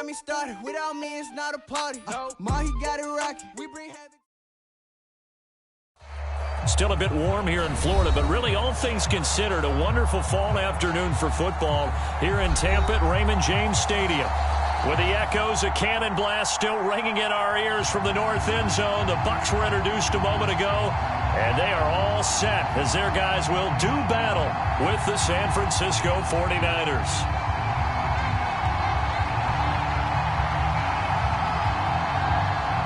me started. Without me, it's not a party. Ma, he got it rocking. We bring heavy. Still a bit warm here in Florida, but really all things considered, a wonderful fall afternoon for football here in Tampa at Raymond James Stadium. With the echoes of cannon blast still ringing in our ears from the north end zone, the Bucs were introduced a moment ago, and they are all set as their guys will do battle with the San Francisco 49ers.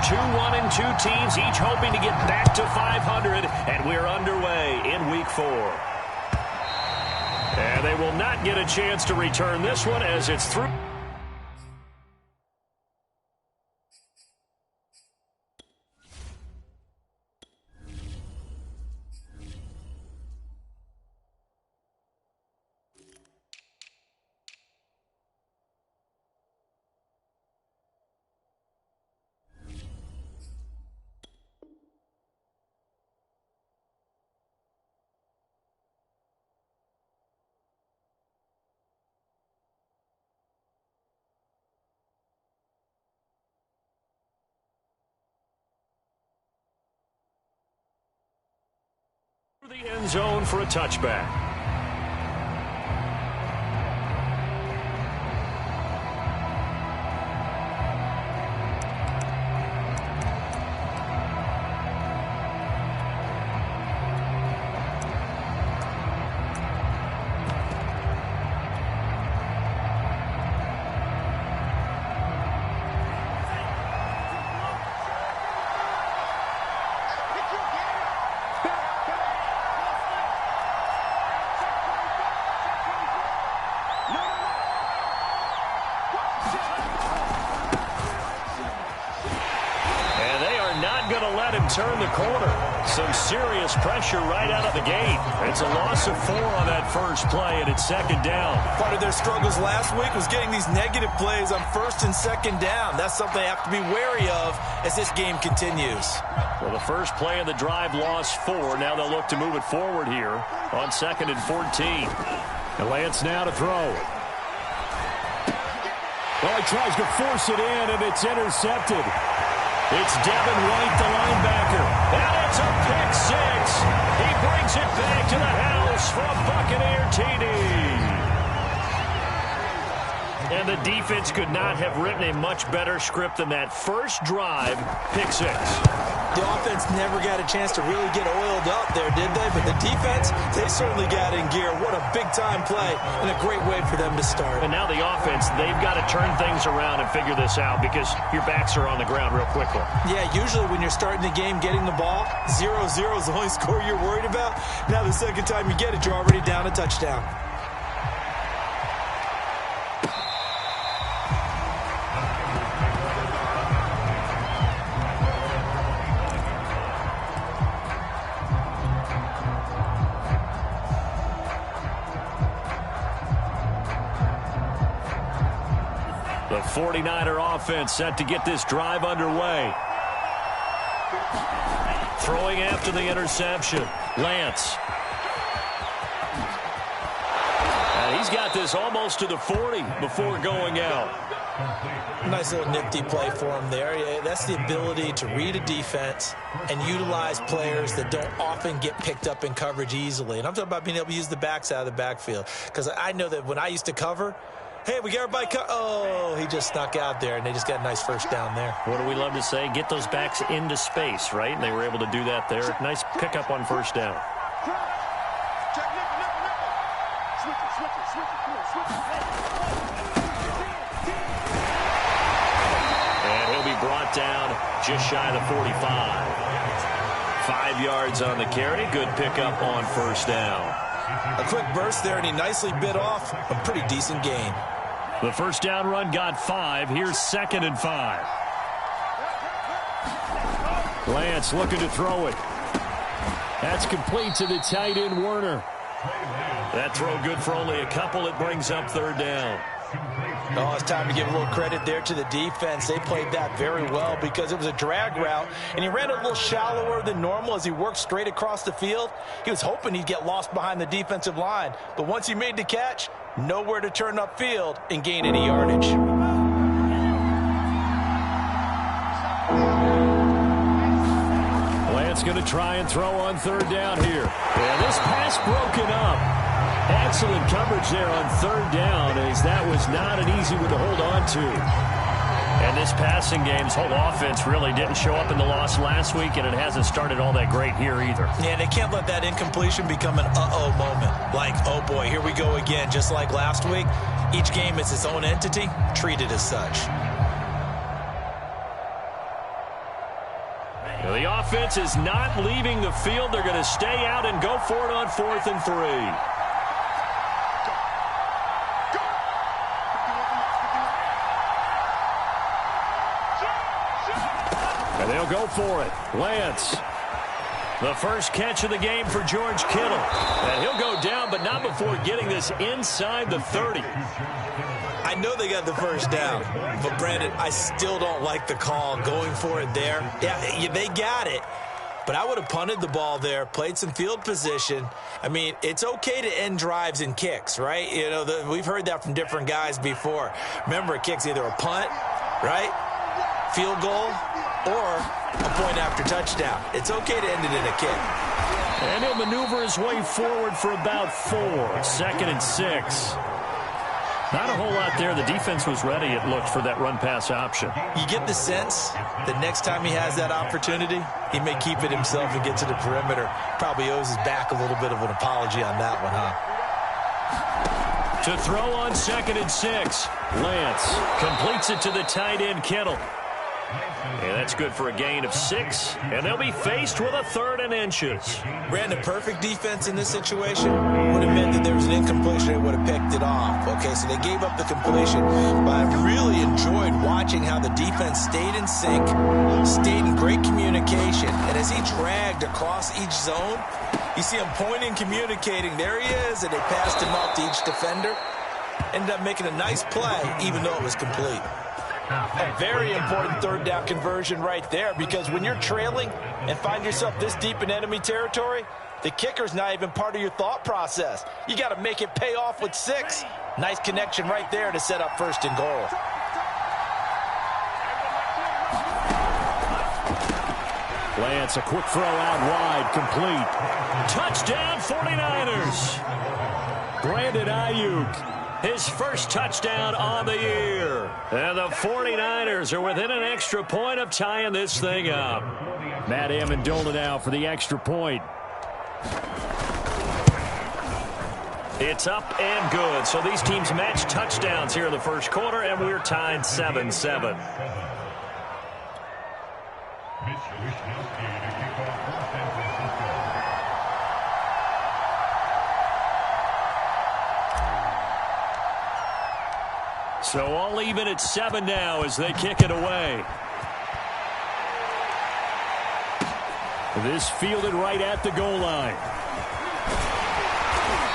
Two 1-2 teams, each hoping to get back to 500, and we're underway in Week 4. And they will not get a chance to return this one as it's through. The end zone for a touchback. Turn the corner. Some serious pressure right out of the gate. It's a loss of 4 on that first play, and it's second down. Part of their struggles last week was getting these negative plays on first and second down. That's something they have to be wary of as this game continues. Well, the first play of the drive lost 4. Now they'll look to move it forward here on 2nd and 14. And Lance now to throw. Well, he tries to force it in, and it's intercepted. It's Devin White, the linebacker, and it's a pick 6. He brings it back to the house for a Buccaneer TD. And the defense could not have written a much better script than that first drive, pick 6. The offense never got a chance to really get oiled up there, did they? But the defense, they certainly got in gear. What a big-time play and a great way for them to start. And now the offense, they've got to turn things around and figure this out because your backs are on the ground real quickly. Yeah, usually when you're starting the game getting the ball, 0-0 is the only score you're worried about. Now the second time you get it, you're already down a touchdown. The 49er offense set to get this drive underway. Throwing after the interception, Lance. And he's got this almost to the 40 before going out. Nice little nifty play for him there. That's the ability to read a defense and utilize players that don't often get picked up in coverage easily. And I'm talking about being able to use the backs out of the backfield. Because I know that when I used to cover, hey, we got everybody oh, he just snuck out there, and they just got a nice first down there. What do we love to say? Get those backs into space, right? And they were able to do that there. Nice pickup on first down. And he'll be brought down just shy of the 45. 5 yards on the carry. Good pickup on first down. A quick burst there, and he nicely bit off a pretty decent gain. The first down run got 5. Here's 2nd and 5. Lance looking to throw it. That's complete to the tight end, Werner. That throw good for only a couple. It brings up 3rd down. Oh, it's time to give a little credit there to the defense. They played that very well because it was a drag route, and he ran a little shallower than normal as he worked straight across the field. He was hoping he'd get lost behind the defensive line, but once he made the catch, nowhere to turn upfield and gain any yardage. to try and throw on third down here. And this pass broken up. Excellent coverage there on third down, as that was not an easy one to hold on to. And this passing game's whole offense really didn't show up in the loss last week, and it hasn't started all that great here either. Yeah, they can't let that incompletion become an uh-oh moment. Like, oh boy, here we go again, just like last week. Each game is its own entity, treated as such. The offense is not leaving the field. They're going to stay out and go for it on 4th and 3. And they'll go for it. Lance. The first catch of the game for George Kittle. And he'll go down, but not before getting this inside the 30. I know they got the first down, but Brandon, I still don't like the call going for it there. Yeah, they got it, but I would have punted the ball there, played some field position. I mean, it's okay to end drives and kicks, right? You know, we've heard that from different guys before. Remember, a kick's either a punt, right, field goal, or a point after touchdown. It's okay to end it in a kick. And he'll maneuver his way forward for about 4. 2nd and 6. Not a whole lot there. The defense was ready, it looked, for that run-pass option. You get the sense that next time he has that opportunity, he may keep it himself and get to the perimeter. Probably owes his back a little bit of an apology on that one, huh? To throw on 2nd and 6. Lance completes it to the tight end, Kittle. And that's good for a gain of 6. And they'll be faced with a 3rd and inches. Brandon, perfect defense in this situation would have meant that there was an incompletion. They would have picked it off. Okay, so they gave up the completion. But I really enjoyed watching how the defense stayed in sync, stayed in great communication. And as he dragged across each zone, you see him pointing, communicating. There he is, and they passed him off to each defender. Ended up making a nice play, even though it was complete. A very important 3rd down conversion right there, because when you're trailing and find yourself this deep in enemy territory, the kicker's not even part of your thought process. You got to make it pay off with 6. Nice connection right there to set up 1st and goal. Lance, a quick throw out wide, complete. Touchdown, 49ers. Brandon Ayuk. His first touchdown on the year. And the 49ers are within an extra point of tying this thing up. Matt Amendola now for the extra point. It's up and good. So these teams match touchdowns here in the first quarter, and we're tied 7-7. So all even at 7 now as they kick it away. This fielded right at the goal line.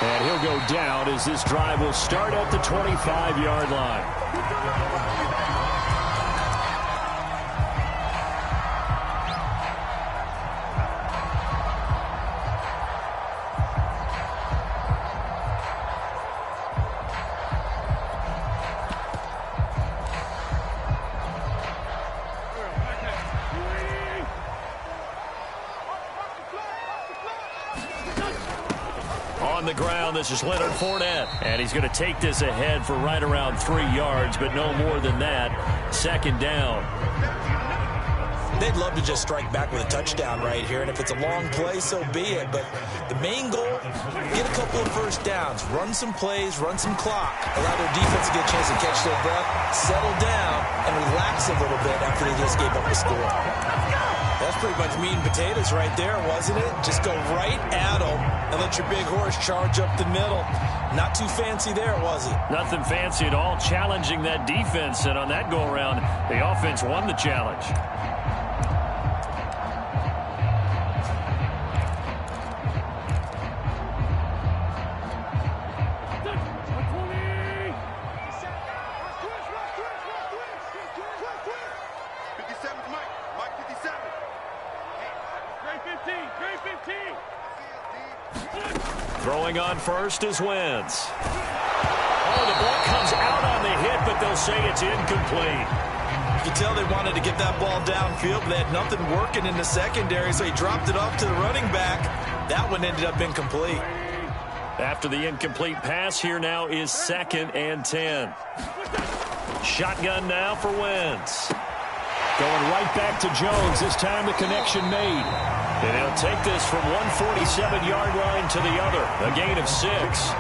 And he'll go down as this drive will start at the 25-yard line. On the ground, this is Leonard Fournette. And he's going to take this ahead for right around 3 yards, but no more than that. 2nd down. They'd love to just strike back with a touchdown right here, and if it's a long play, so be it. But the main goal, get a couple of first downs, run some plays, run some clock, allow their defense to get a chance to catch their breath, settle down, and relax a little bit after they just gave up a score. That's pretty much meat and potatoes right there, wasn't it? Just go right at them and let your big horse charge up the middle. Not too fancy there, was it? Nothing fancy at all, challenging that defense. And on that go-around, the offense won the challenge. Throwing on first is Wentz. Oh, the ball comes out on the hit, but they'll say it's incomplete. You can tell they wanted to get that ball downfield, but they had nothing working in the secondary, so he dropped it off to the running back. That one ended up incomplete. After the incomplete pass, here now is 2nd and 10. Shotgun now for Wentz. Going right back to Jones. This time the connection made. And he'll take this from 147-yard line to the other. A gain of 6.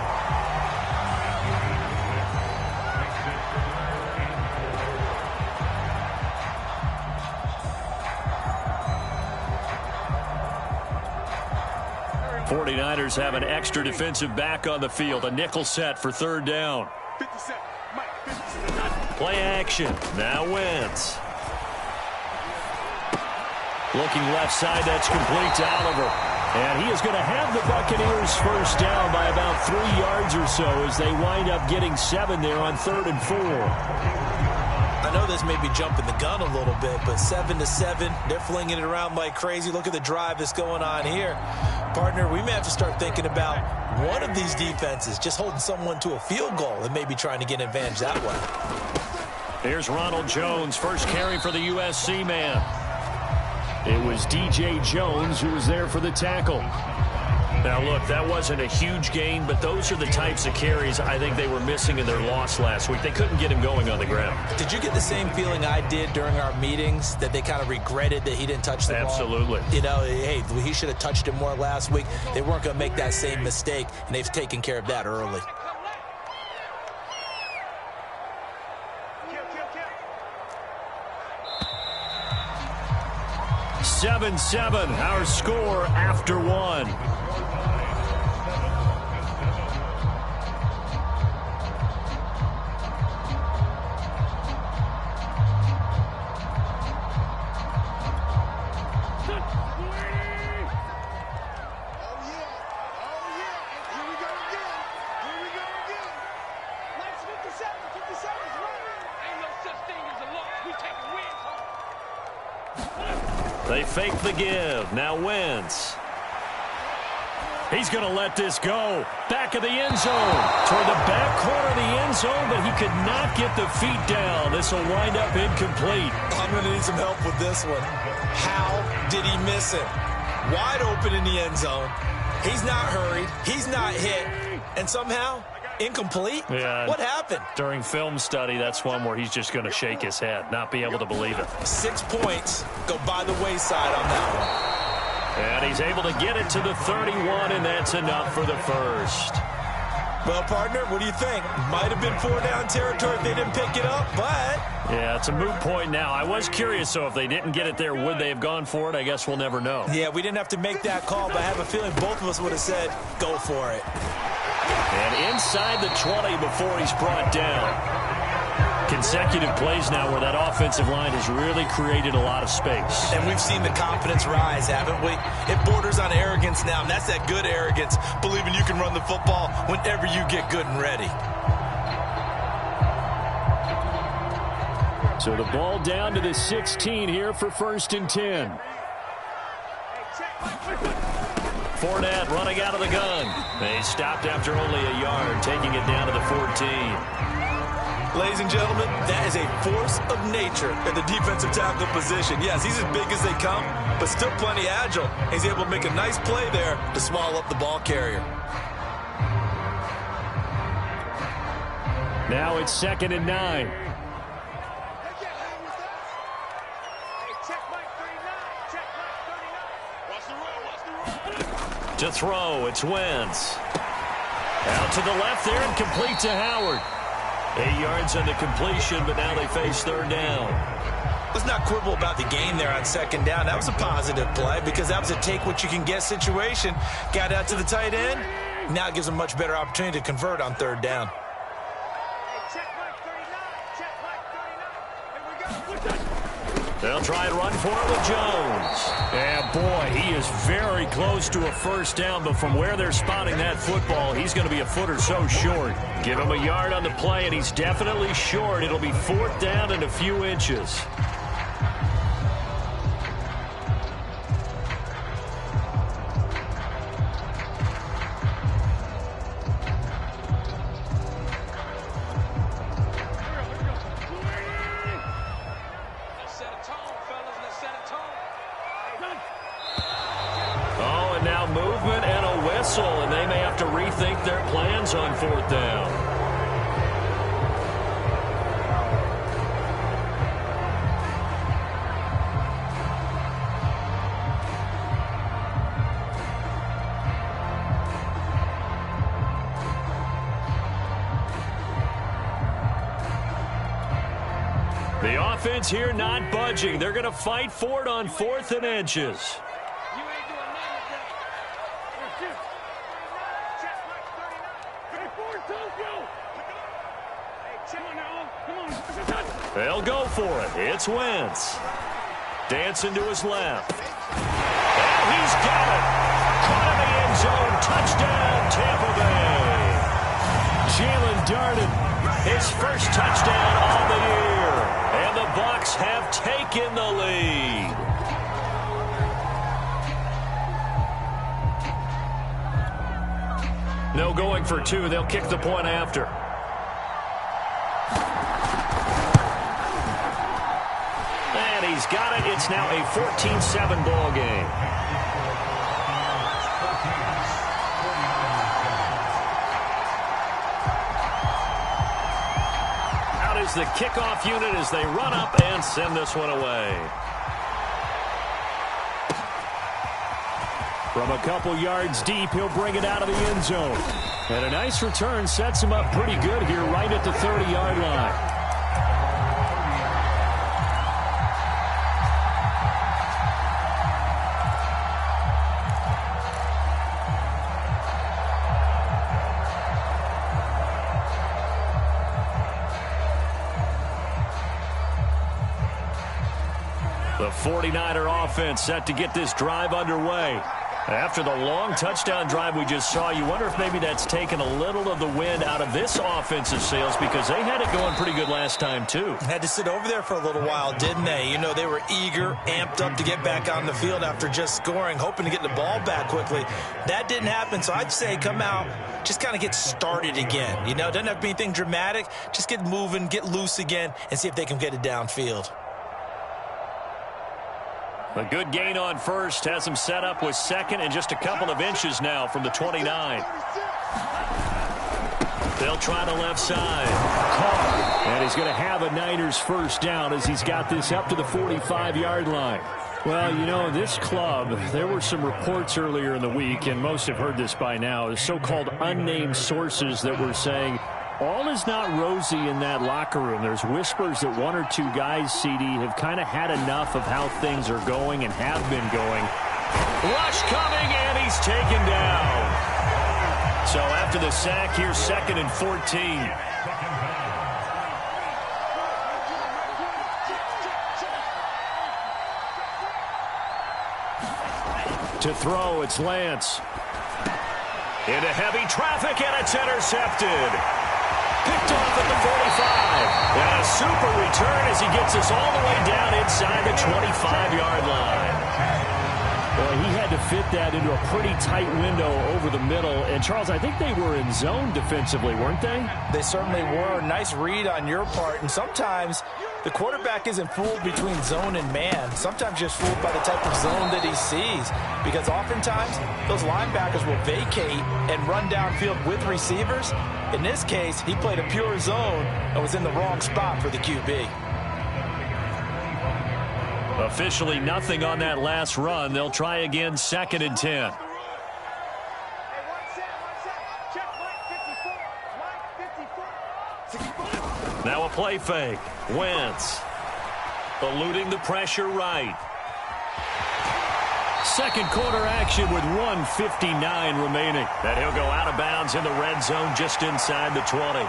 '49ers have an extra defensive back on the field. A nickel set for 3rd down. Play action. Now Wentz. Looking left side, that's complete to Oliver. And he is going to have the Buccaneers first down by about 3 yards or so as they wind up getting 7 there on 3rd and 4. I know this may be jumping the gun a little bit, but 7-7, they're flinging it around like crazy. Look at the drive that's going on here. Partner, we may have to start thinking about one of these defenses just holding someone to a field goal and maybe trying to get an advantage that way. Here's Ronald Jones, first carry for the USC man. It was DJ Jones who was there for the tackle. Now, look, that wasn't a huge gain, but those are the types of carries I think they were missing in their loss last week. They couldn't get him going on the ground. Did you get the same feeling I did during our meetings, that they kind of regretted that he didn't touch the ball? Absolutely. You know, hey, he should have touched it more last week. They weren't going to make that same mistake, and they've taken care of that early. Seven, our score after 1. They fake the give. Now Wentz. He's going to let this go. Back of the end zone. Toward the back corner of the end zone, but he could not get the feet down. This will wind up incomplete. I'm going to need some help with this one. How did he miss it? Wide open in the end zone. He's not hurried. He's not hit. And somehow, incomplete? Yeah. What happened? During film study, that's one where he's just going to shake his head, not be able to believe it. 6 points go by the wayside on that one. And he's able to get it to the 31, and that's enough for the first. Well, partner, what do you think? Might have been 4-down territory if they didn't pick it up, but... Yeah, it's a moot point now. I was curious, so if they didn't get it there, would they have gone for it? I guess we'll never know. Yeah, we didn't have to make that call, but I have a feeling both of us would have said, go for it. And inside the 20 before he's brought down. Consecutive plays now where that offensive line has really created a lot of space. And we've seen the confidence rise, haven't we? It borders on arrogance now, and that's that good arrogance, believing you can run the football whenever you get good and ready. So the ball down to the 16 here for 1st and 10. Fournette running out of the gun. They stopped after only a yard, taking it down to the 14. Ladies and gentlemen, that is a force of nature at the defensive tackle position. Yes, he's as big as they come, but still plenty agile. He's able to make a nice play there to swallow up the ball carrier. Now it's 2nd and 9. To throw, it's Wentz. Out to the left there and complete to Howard. 8 yards on the completion, but now they face 3rd down. Let's not quibble about the gain there on 2nd down. That was a positive play because that was a take-what-you-can-get situation. Got out to the tight end. Now it gives them a much better opportunity to convert on 3rd down. They'll try and run for it with Jones. And, boy, he is very close to a first down, but from where they're spotting that football, he's going to be a foot or so short. Give him a yard on the play, and he's definitely short. It'll be 4th down and a few inches. rethink their plans on 4th down. The offense here not budging. They're going to fight for it on 4th and inches. They'll go for it. It's Wentz. Dancing to his left. And he's got it. Caught in the end zone. Touchdown, Tampa Bay. Jalen Darden, his first touchdown on the year. And the Bucs have taken the lead. No going for 2. They'll kick the point after. And he's got it. It's now a 14-7 ball game. Out is the kickoff unit as they run up and send this one away. From a couple yards deep, he'll bring it out of the end zone. And a nice return sets him up pretty good here right at the 30-yard line. The 49er offense set to get this drive underway. After the long touchdown drive we just saw, you wonder if maybe that's taken a little of the wind out of this offensive sails because they had it going pretty good last time, too. Had to sit over there for a little while, didn't they? You know, they were eager, amped up to get back on the field after just scoring, hoping to get the ball back quickly. That didn't happen, so I'd say come out, just kind of get started again. You know, doesn't have to be anything dramatic. Just get moving, get loose again, and see if they can get it downfield. A good gain on first has him set up with second and just a couple of inches now from the 29. They'll try the left side. Caught. And he's going to have a Niners first down as he's got this up to the 45-yard line. Well, you know, this club, there were some reports earlier in the week, and most have heard this by now, so-called unnamed sources that were saying all is not rosy in that locker room. There's whispers that one or two guys, CD, have kind of had enough of how things are going and have been going. Rush coming, and he's taken down. So after the sack, here's 2nd and 14. To throw, it's Lance. Into heavy traffic, and it's intercepted. Picked off at the 45. And a super return as he gets us all the way down inside the 25-yard line. Well, he had to fit that into a pretty tight window over the middle. And, Charles, I think they were in zone defensively, weren't they? They certainly were. Nice read on your part. And sometimes the quarterback isn't fooled between zone and man. Sometimes just fooled by the type of zone that he sees. Because oftentimes, those linebackers will vacate and run downfield with receivers. In this case, he played a pure zone and was in the wrong spot for the QB. Officially nothing on that last run. They'll try again, 2nd and 10. Now a play fake. Wentz eluding the pressure right. Second quarter action with 1:59 remaining. And he'll go out of bounds in the red zone just inside the 20.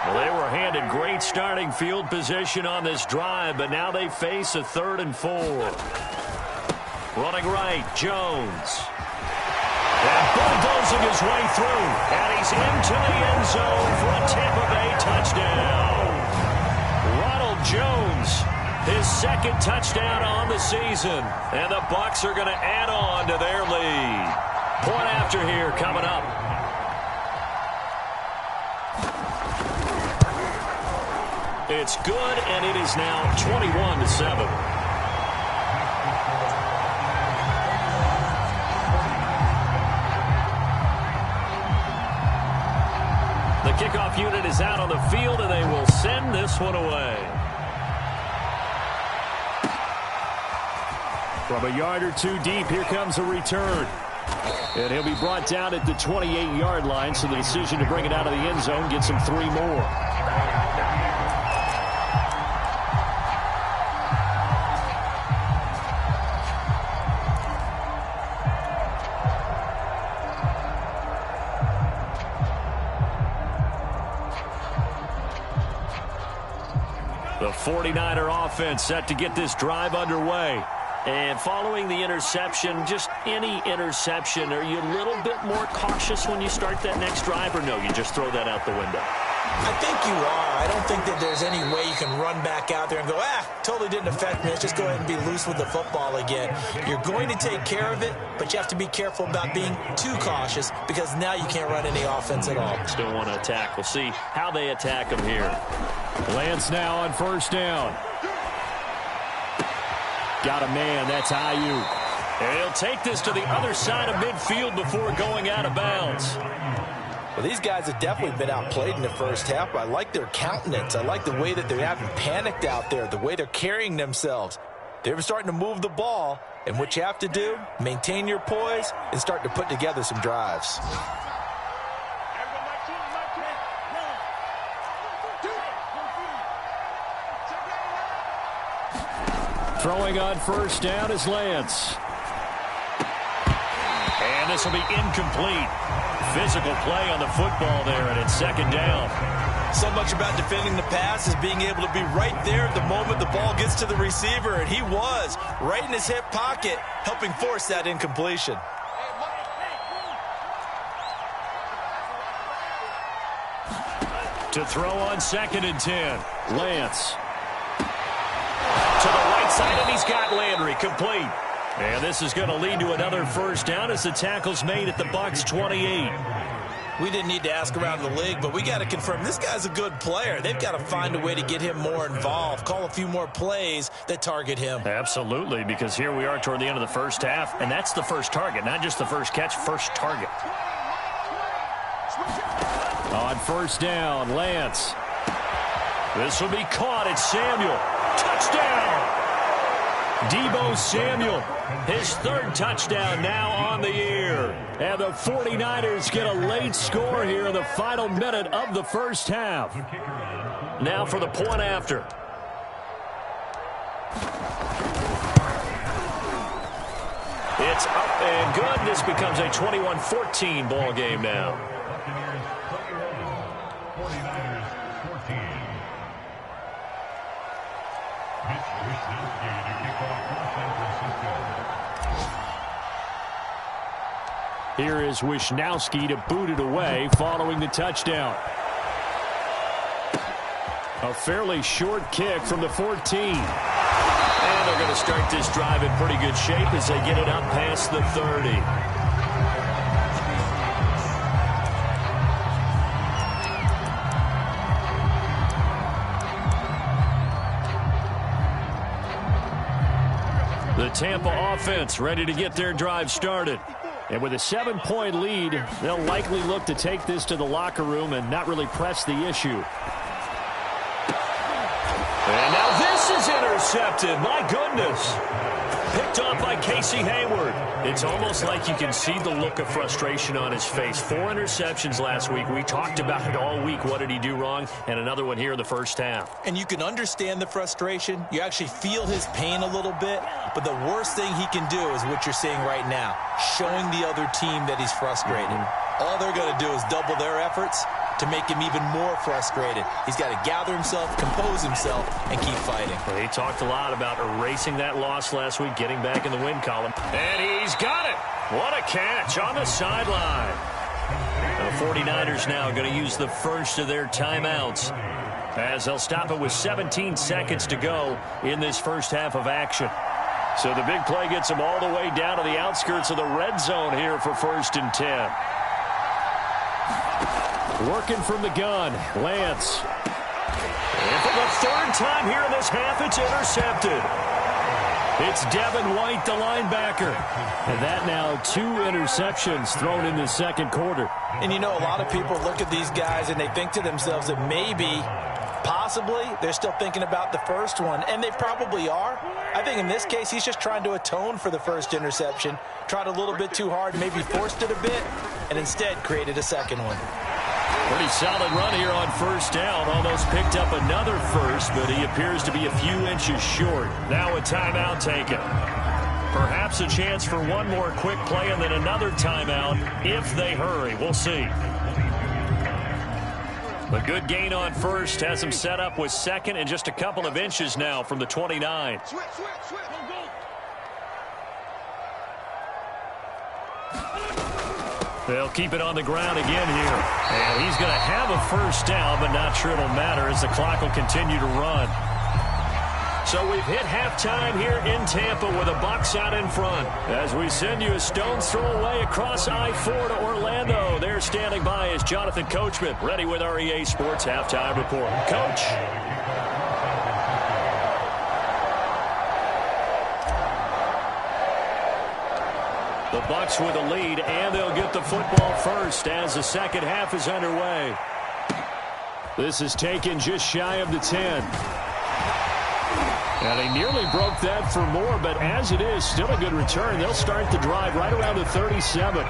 Well, they were handed great starting field position on this drive, but now they face a 3rd and 4. Running right, Jones. And bulldozing his way through. And he's into the end zone for a Tampa Bay touchdown. Ronald Jones, his 2nd touchdown on the season. And the Bucs are going to add on to their lead. Point after here coming up. It's good, and it is now 21-7. The kickoff unit is out on the field, and they will send this one away. From a yard or two deep, here comes a return. And he'll be brought down at the 28-yard line, so the decision to bring it out of the end zone gets him 3 more. The 49er offense set to get this drive underway. And following the interception, just any interception, are you a little bit more cautious when you start that next drive, or no, you just throw that out the window? I think you are. I don't think that there's any way you can run back out there and go, totally didn't affect me. Let's just go ahead and be loose with the football again. You're going to take care of it, but you have to be careful about being too cautious because now you can't run any offense at all. Still want to attack. We'll see how they attack them here. Lance now on first down. Got a man. That's Ayuk. And he'll take this to the other side of midfield before going out of bounds. Well, these guys have definitely been outplayed in the first half, but I like their countenance. I like the way that they haven't panicked out there, the way they're carrying themselves. They're starting to move the ball, and what you have to do, maintain your poise and start to put together some drives. Throwing on first down is Lance. And this will be incomplete. Physical play on the football there, and it's second down. So much about defending the pass is being able to be right there at the moment the ball gets to the receiver, and he was right in his hip pocket, helping force that incompletion. To throw on 2nd and 10. Lance. To the right side, and he's got Landry complete. And this is going to lead to another first down as the tackle's made at the Bucs 28. We didn't need to ask around the league, but we got to confirm this guy's a good player. They've got to find a way to get him more involved, call a few more plays that target him. Absolutely, because here we are toward the end of the first half, and that's the first target, not just the first catch, first target. On first down, Lance. This will be caught. It's Samuel. Touchdown! Deebo Samuel, his 3rd touchdown now on the year. And the 49ers get a late score here in the final minute of the first half. Now for the point after. It's up and good. This becomes a 21-14 ball game now. Here is Wisnowski to boot it away following the touchdown. A fairly short kick from the 14. And they're going to start this drive in pretty good shape as they get it up past the 30. The Tampa offense ready to get their drive started. And with a 7-point lead, they'll likely look to take this to the locker room and not really press the issue. And now this is intercepted. My goodness. Picked off by Casey Hayward. It's almost like you can see the look of frustration on his face. 4 interceptions last week. We talked about it all week. What did he do wrong? And another one here in the first half. And you can understand the frustration. You actually feel his pain a little bit. But the worst thing he can do is what you're seeing right now, showing the other team that he's frustrated. All they're going to do is double their efforts to make him even more frustrated. He's got to gather himself, compose himself, and keep fighting. Well, he talked a lot about erasing that loss last week, getting back in the win column. And he's got it. What a catch on the sideline. The 49ers now going to use the first of their timeouts as they'll stop it with 17 seconds to go in this first half of action. So the big play gets them all the way down to the outskirts of the red zone here for 1st and 10. Working from the gun, Lance. And for the third time here in this half, it's intercepted. It's Devin White, the linebacker. And that now 2 interceptions thrown in the second quarter. And you know, a lot of people look at these guys and they think to themselves that maybe, possibly, they're still thinking about the first one. And they probably are. I think in this case, he's just trying to atone for the first interception. Tried a little bit too hard, maybe forced it a bit, and instead created a second one. Pretty solid run here on first down. Almost picked up another first, but he appears to be a few inches short. Now a timeout taken. Perhaps a chance for one more quick play and then another timeout if they hurry. We'll see. A good gain on first has him set up with second and just a couple of inches now from the 29. They'll keep it on the ground again here. And he's going to have a first down, but not sure it'll matter as the clock will continue to run. So we've hit halftime here in Tampa with the Bucs out in front. As we send you a stone's throw away across I-4 to Orlando. There standing by is Jonathan Coachman, ready with our EA Sports Halftime Report. Coach. The Bucs with a lead, and they'll get the football first as the second half is underway. This is taken just shy of the 10. And he nearly broke that for more, but as it is, still a good return. They'll start the drive right around the 37.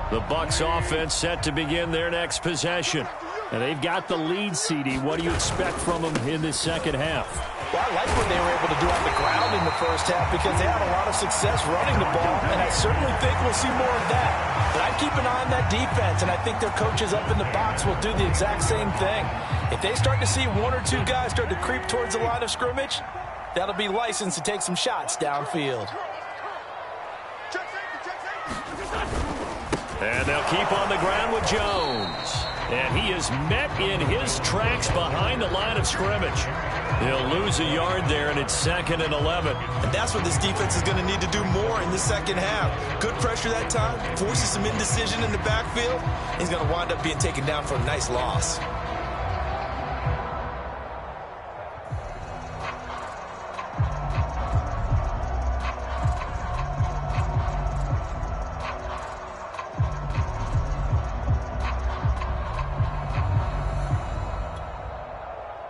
The Bucs offense set to begin their next possession. And they've got the lead, CD. What do you expect from them in this second half? Well, I like what they were able to do on the ground in the first half because they had a lot of success running the ball, and I certainly think we'll see more of that. But I'd keep an eye on that defense, and I think their coaches up in the box will do the exact same thing. If they start to see one or two guys start to creep towards the line of scrimmage, that'll be licensed to take some shots downfield. And they'll keep on the ground with Jones. And he is met in his tracks behind the line of scrimmage. He'll lose a yard there, and it's 2nd and 11. And that's what this defense is going to need to do more in the second half. Good pressure that time, forces some indecision in the backfield. He's going to wind up being taken down for a nice loss.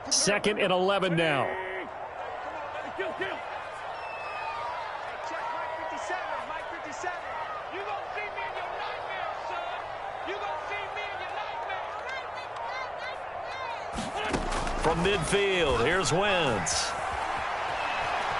Second and 11 now. From midfield, here's Wentz.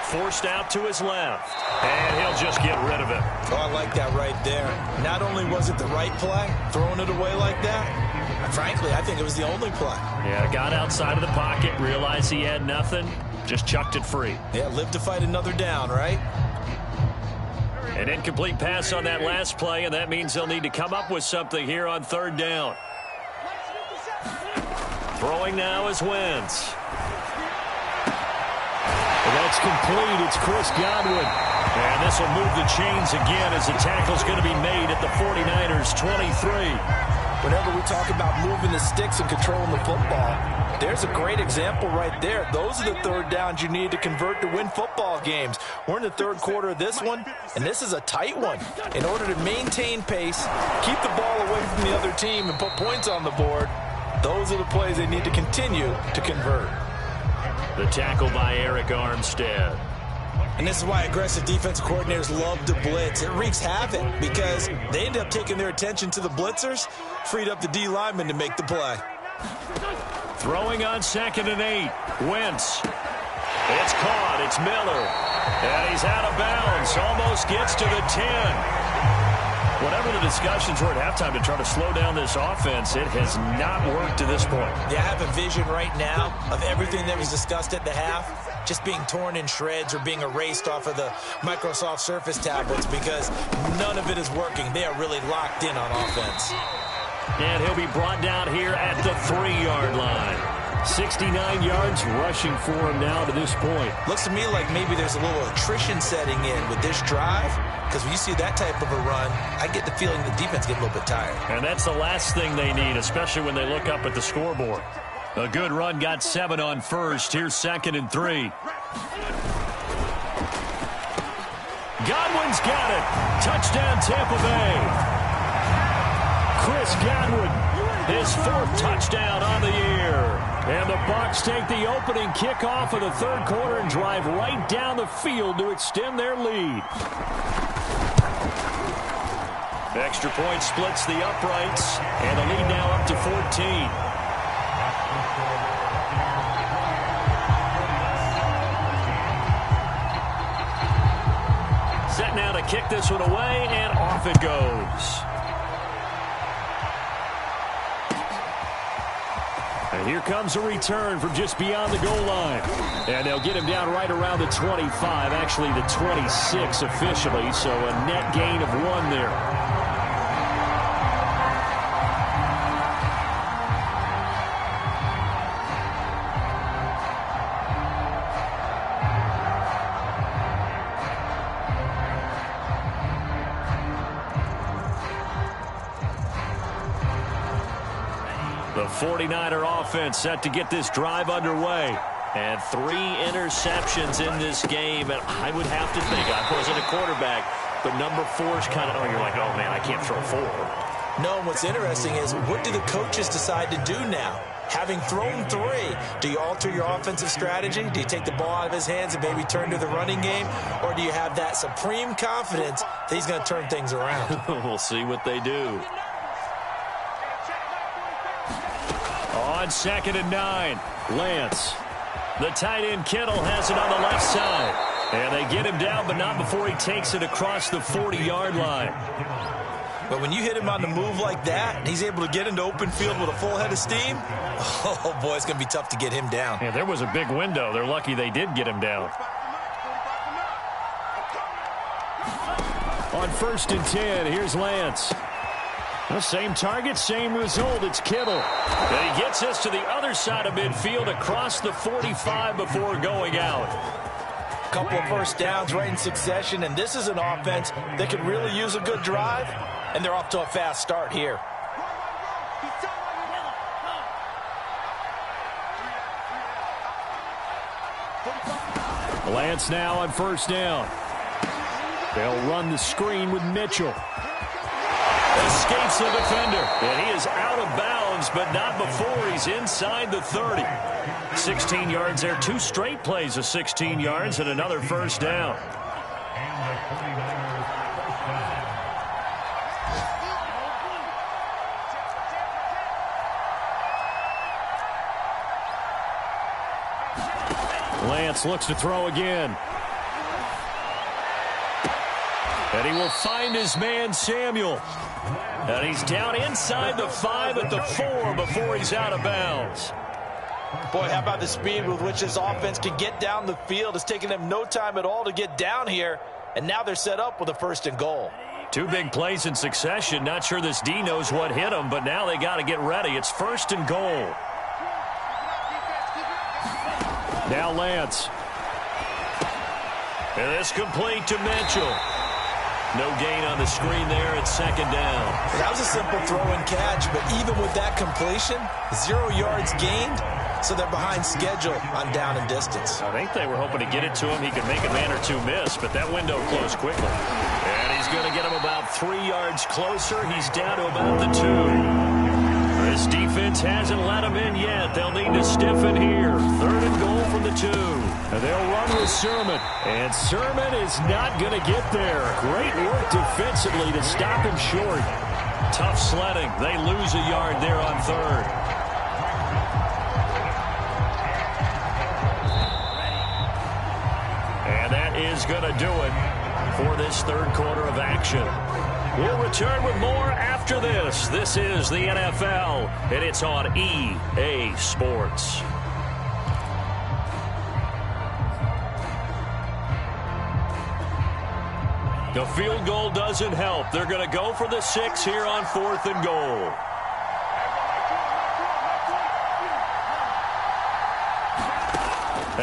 Forced out to his left. And he'll just get rid of it. Oh, I like that right there. Not only was it the right play, throwing it away like that, frankly, I think it was the only play. Yeah, got outside of the pocket, realized he had nothing, just chucked it free. Yeah, live to fight another down, right? An incomplete pass on that last play, and that means they'll need to come up with something here on third down. Throwing now is Wentz. That's complete. It's Chris Godwin. And this will move the chains again as the tackle's going to be made at the 49ers' 23. Whenever we talk about moving the sticks and controlling the football, there's a great example right there. Those are the third downs you need to convert to win football games. We're in the third quarter of this one, and this is a tight one. In order to maintain pace, keep the ball away from the other team, and put points on the board, those are the plays they need to continue to convert. The tackle by Eric Armstead. And this is why aggressive defensive coordinators love to blitz. It wreaks havoc because they end up taking their attention to the blitzers, freed up the D lineman to make the play. Throwing on 2nd and 8. Wentz. It's caught. It's Miller. And he's out of bounds. Almost gets to the 10. Whatever the discussions were at halftime to try to slow down this offense, it has not worked to this point. Yeah, I have a vision right now of everything that was discussed at the half just being torn in shreds or being erased off of the Microsoft Surface tablets because none of it is working. They are really locked in on offense. And he'll be brought down here at the 3-yard line. 69 yards rushing for him now to this point. Looks to me like maybe there's a little attrition setting in with this drive, because when you see that type of a run, I get the feeling the defense gets a little bit tired. And that's the last thing they need, especially when they look up at the scoreboard. A good run got 7 on first. Here's 2nd and 3. Godwin's got it. Touchdown, Tampa Bay. Chris Godwin, his 4th touchdown on the year. And the Bucs take the opening kickoff of the 3rd quarter and drive right down the field to extend their lead. Extra point splits the uprights, and the lead now up to 14. Set now to kick this one away, and off it goes. And here comes a return from just beyond the goal line. And they'll get him down right around the 25, actually the 26 officially, so a net gain of 1 there. The 49er offense set to get this drive underway. And 3 interceptions in this game. And I would have to think, I wasn't a quarterback, but number 4 is kind of, you're like, oh, man, I can't throw 4. No, what's interesting is what do the coaches decide to do now? Having thrown 3, do you alter your offensive strategy? Do you take the ball out of his hands and maybe turn to the running game? Or do you have that supreme confidence that he's going to turn things around? We'll see what they do. On 2nd and 9, Lance. The tight end Kittle has it on the left side. And they get him down, but not before he takes it across the 40-yard line. But when you hit him on the move like that, and he's able to get into open field with a full head of steam, oh, boy, it's going to be tough to get him down. Yeah, there was a big window. They're lucky they did get him down. On 1st and 10, here's Lance. The same target, same result. It's Kittle. And he gets this to the other side of midfield across the 45 before going out. Couple of first downs right in succession, and this is an offense that could really use a good drive, and they're off to a fast start here. Lance now on 1st down. They'll run the screen with Mitchell. Escapes the defender, and he is out of bounds, but not before he's inside the 30. 16 yards there, 2 straight plays of 16 yards and another first down. Lance looks to throw again. And he will find his man, Samuel. And he's down inside the 5 at the 4 before he's out of bounds. Boy, how about the speed with which this offense can get down the field? It's taken them no time at all to get down here, and now they're set up with a 1st and goal. 2 big plays in succession. Not sure this D knows what hit him, but now they got to get ready. It's 1st and goal. Now Lance. And it's complete to Mitchell. No gain on the screen there at 2nd down. That was a simple throw and catch, but even with that completion, 0 yards gained, so they're behind schedule on down and distance. I think they were hoping to get it to him. He could make a man or 2 miss, but that window closed quickly. And he's going to get him about 3 yards closer. He's down to about the 2. This defense hasn't let him in yet. They'll need to stiffen here. 3rd and goal from the 2. And they'll run with Sermon. And Sermon is not going to get there. Great work defensively to stop him short. Tough sledding. They lose a yard there on 3rd. And that is going to do it for this 3rd quarter of action. We'll return with more after this. This is the NFL, and it's on EA Sports. The field goal doesn't help. They're going to go for the 6 here on 4th and goal.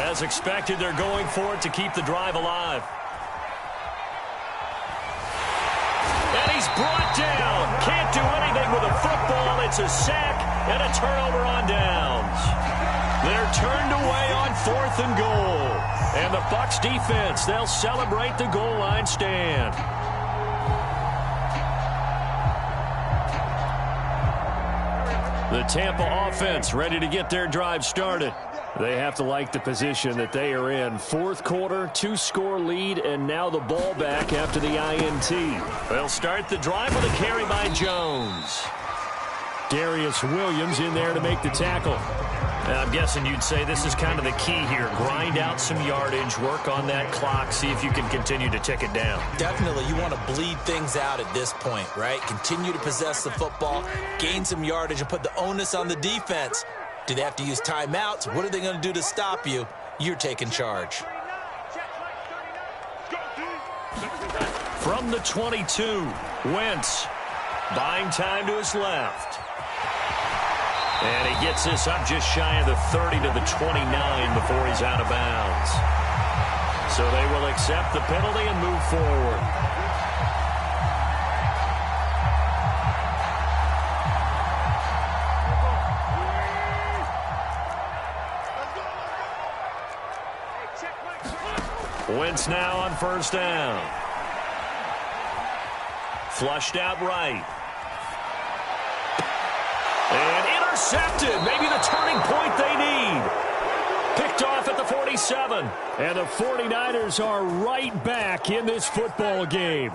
As expected, they're going for it to keep the drive alive. And he's brought down. Can't do anything with a football. It's a sack and a turnover on downs. They're turned away on 4th and goal. And the Bucs defense, they'll celebrate the goal line stand. The Tampa offense ready to get their drive started. They have to like the position that they are in. 4th quarter, 2-score lead, and now the ball back after the INT. They'll start the drive with a carry by Jones. Darius Williams in there to make the tackle. I'm guessing you'd say this is kind of the key here. Grind out some yardage, work on that clock, see if you can continue to tick it down. Definitely, you want to bleed things out at this point, right? Continue to possess the football, gain some yardage, and put the onus on the defense. Do they have to use timeouts? What are they going to do to stop you? You're taking charge. From the 22, Wentz buying time to his left. And he gets this up just shy of the 30 to the 29 before he's out of bounds. So they will accept the penalty and move forward. Wentz now on 1st down. Flushed out right. And intercepted. Maybe the turning point they need. Picked off at the 47. And the 49ers are right back in this football game.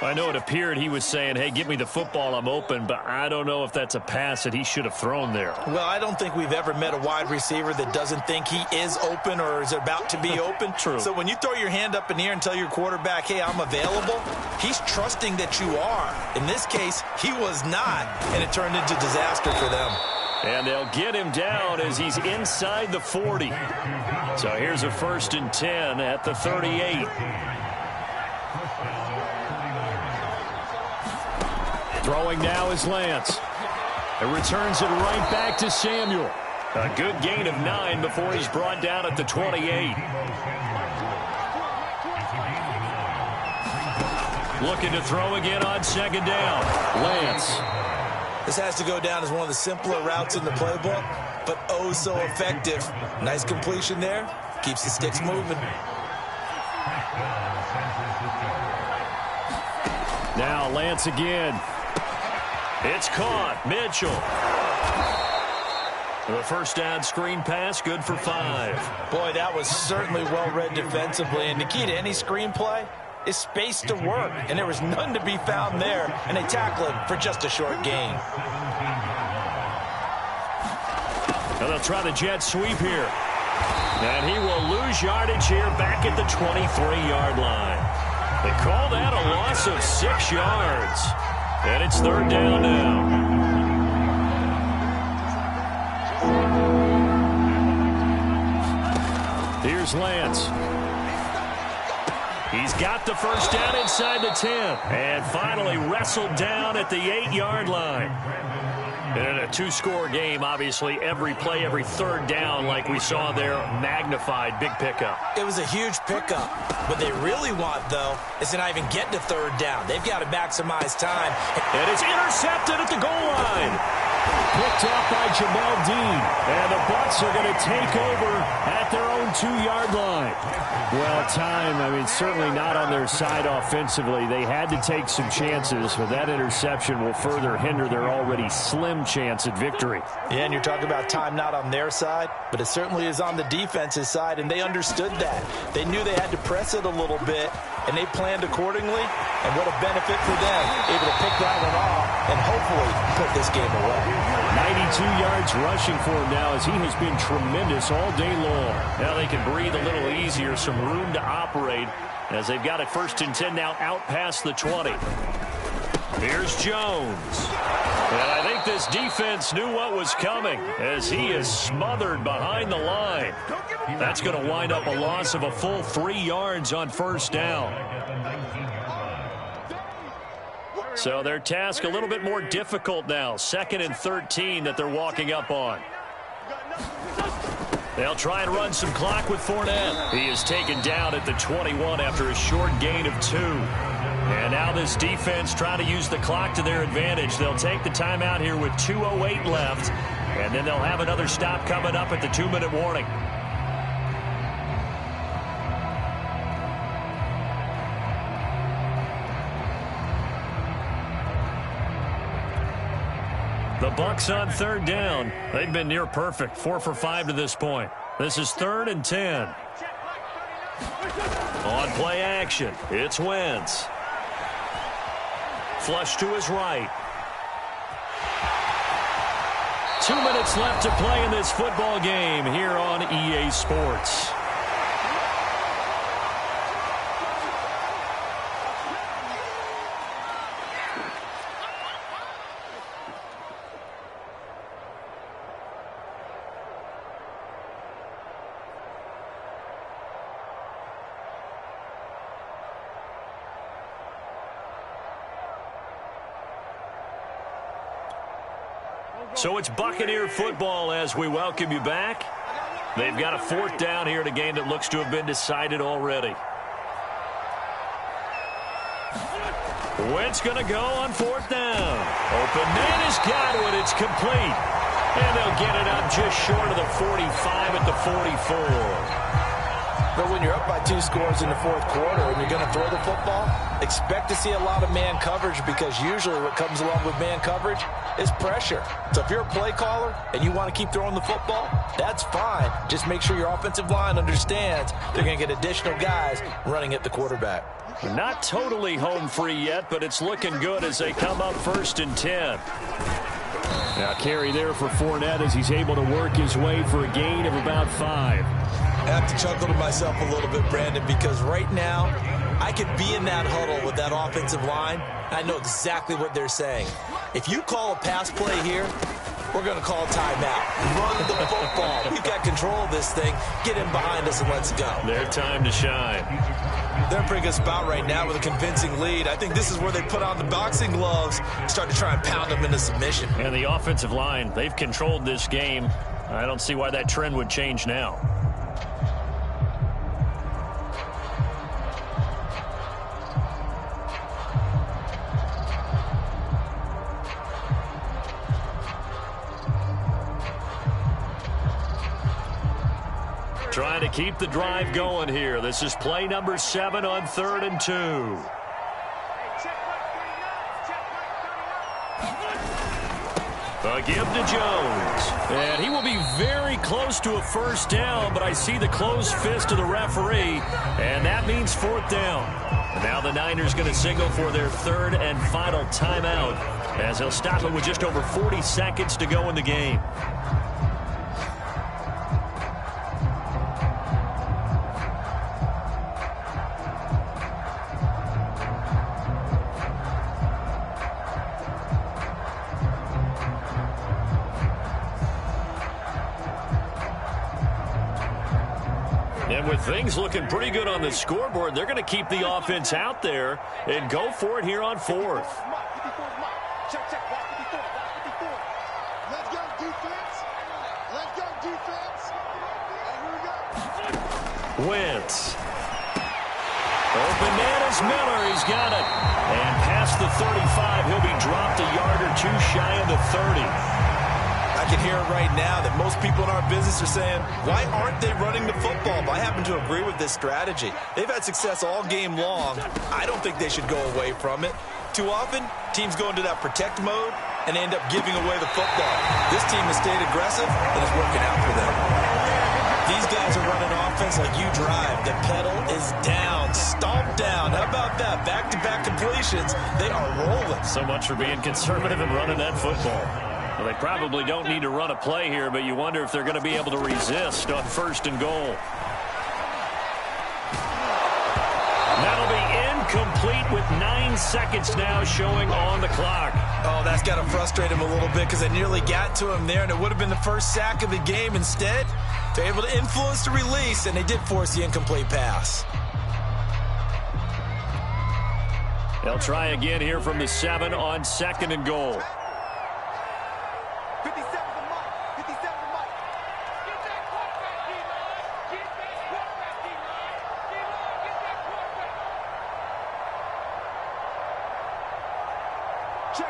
I know it appeared he was saying, hey, give me the football, I'm open, but I don't know if that's a pass that he should have thrown there. Well, I don't think we've ever met a wide receiver that doesn't think he is open or is about to be open. True. So when you throw your hand up in the air and tell your quarterback, hey, I'm available, he's trusting that you are. In this case, he was not, and it turned into disaster for them. And they'll get him down as he's inside the 40. So here's a 1st and 10 at the 38. Throwing now is Lance. It returns it right back to Samuel. A good gain of 9 before he's brought down at the 28. Looking to throw again on 2nd down. Lance. This has to go down as one of the simpler routes in the playbook, but oh so effective. Nice completion there. Keeps the sticks moving. Now Lance again. It's caught. Mitchell. The 1st down screen pass, good for 5. Boy, that was certainly well-read defensively. And the key to any screenplay is space to work. And there was none to be found there. And they tackle him for just a short gain. And they'll try the jet sweep here. And he will lose yardage here back at the 23-yard line. They call that a loss of 6 yards. And it's 3rd down now. Here's Lance. He's got the 1st down inside the 10. And finally wrestled down at the 8-yard line. And in a 2-score game, obviously, every play, every 3rd down, like we saw there, magnified, big pickup. It was a huge pickup. What they really want, though, is to not even get to 3rd down. They've got to maximize time. And it's intercepted at the goal line. Picked off by Jamel Dean. And the Bucs are going to take over at their own 2-yard line. Well, time, certainly not on their side offensively. They had to take some chances, but that interception will further hinder their already slim chance at victory. Yeah, and you're talking about time not on their side, but it certainly is on the defense's side, and they understood that. They knew they had to press it a little bit, and they planned accordingly, and what a benefit for them, able to pick that one off and hopefully put this game away. 92 yards rushing for him now as he has been tremendous all day long. Now they can breathe a little easier, some room to operate as they've got it 1st and 10 now out past the 20. Here's Jones. And I think this defense knew what was coming as he is smothered behind the line. That's going to wind up a loss of a full 3 yards on 1st down. So their task a little bit more difficult now. 2nd and 13 that they're walking up on. They'll try and run some clock with Fournette. He is taken down at the 21 after a short gain of 2. And now this defense trying to use the clock to their advantage. They'll take the timeout here with 2:08 left. And then they'll have another stop coming up at the 2-minute warning. The Bucs on 3rd down. They've been near perfect. 4 for 5 to this point. This is 3rd and 10. On play action, it's Wentz. Flush to his right. 2 minutes left to play in this football game here on EA Sports. So it's Buccaneer football as we welcome you back. They've got a 4th down here in a game that looks to have been decided already. Wentz going to go on 4th down. Open man has got it. It's complete. And they'll get it up just short of the 45 at the 44. But when you're up by 2 scores in the 4th quarter and you're going to throw the football, expect to see a lot of man coverage, because usually what comes along with man coverage is pressure. So if you're a play caller and you want to keep throwing the football, that's fine. Just make sure your offensive line understands they're going to get additional guys running at the quarterback. Not totally home free yet, but it's looking good as they come up 1st and 10. Now carry there for Fournette as he's able to work his way for a gain of about 5. I have to chuckle to myself a little bit, Brandon, because right now I could be in that huddle with that offensive line. I know exactly what they're saying. If you call a pass play here, we're going to call timeout. Run the football. We've got control of this thing. Get in behind us and let's go. Their time to shine. They're in a pretty good spot right now with a convincing lead. I think this is where they put on the boxing gloves, start to try and pound them into submission. And the offensive line, they've controlled this game. I don't see why that trend would change now. Trying to keep the drive going here. This is play number 7 on 3rd and 2. A give to Jones. And he will be very close to a 1st down, but I see the closed fist of the referee, and that means 4th down. And now the Niners going to signal for their 3rd and final timeout, as they'll stop it with just over 40 seconds to go in the game. And with things looking pretty good on the scoreboard, they're going to keep the offense out there and go for it here on 4th. Wentz. Open man is Miller. He's got it. And past the 35, he'll be dropped a yard or 2 shy of the 30. I can hear it right now that most people in our business are saying, why aren't they running the football? But I happen to agree with this strategy. They've had success all game long. I don't think they should go away from it. Too often, teams go into that protect mode and end up giving away the football. This team has stayed aggressive and it's working out for them. These guys are running offense like you drive. The pedal is down, stomped down. How about that? Back-to-back completions. They are rolling. So much for being conservative and running that football. Well, they probably don't need to run a play here, but you wonder if they're going to be able to resist on 1st and goal. That'll be incomplete with 9 seconds now showing on the clock. Oh, that's got to frustrate him a little bit because they nearly got to him there, and it would have been the first sack of the game. Instead, they're able to influence the release, and they did force the incomplete pass. They'll try again here from the 7 on 2nd and goal. From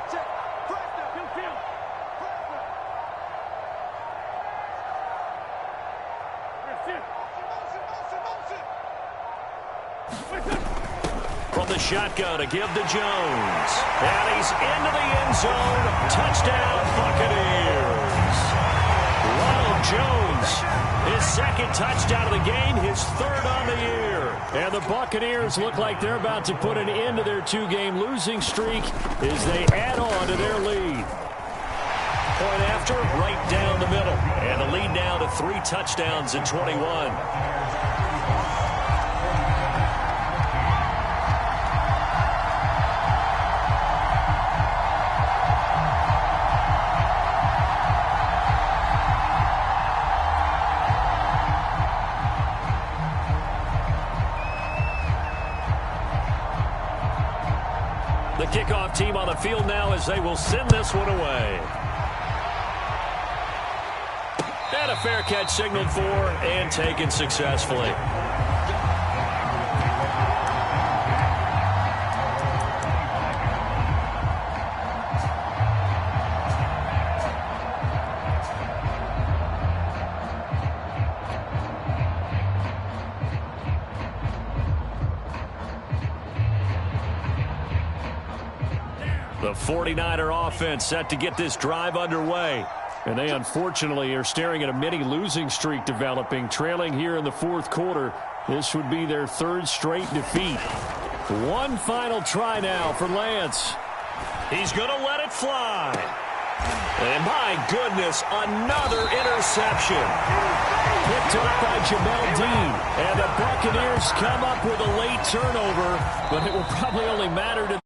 the shotgun to give to Jones. And he's into the end zone. Touchdown, Buccaneers. Ronald Jones, his second touchdown of the game, his third on the year. And the Buccaneers look like they're about to put an end to their two-game losing streak as they add on to their lead. Point after, right down the middle. And the lead now to 3 touchdowns in 21. The kickoff team on the field now as they will send this one away. And a fair catch signaled for and taken successfully. The 49er offense set to get this drive underway. And they unfortunately are staring at a mini losing streak developing, trailing here in the fourth quarter. This would be their third straight defeat. One final try now for Lance. He's going to let it fly. And my goodness, another interception. Picked up by Jamel Dean. And the Buccaneers come up with a late turnover, but it will probably only matter to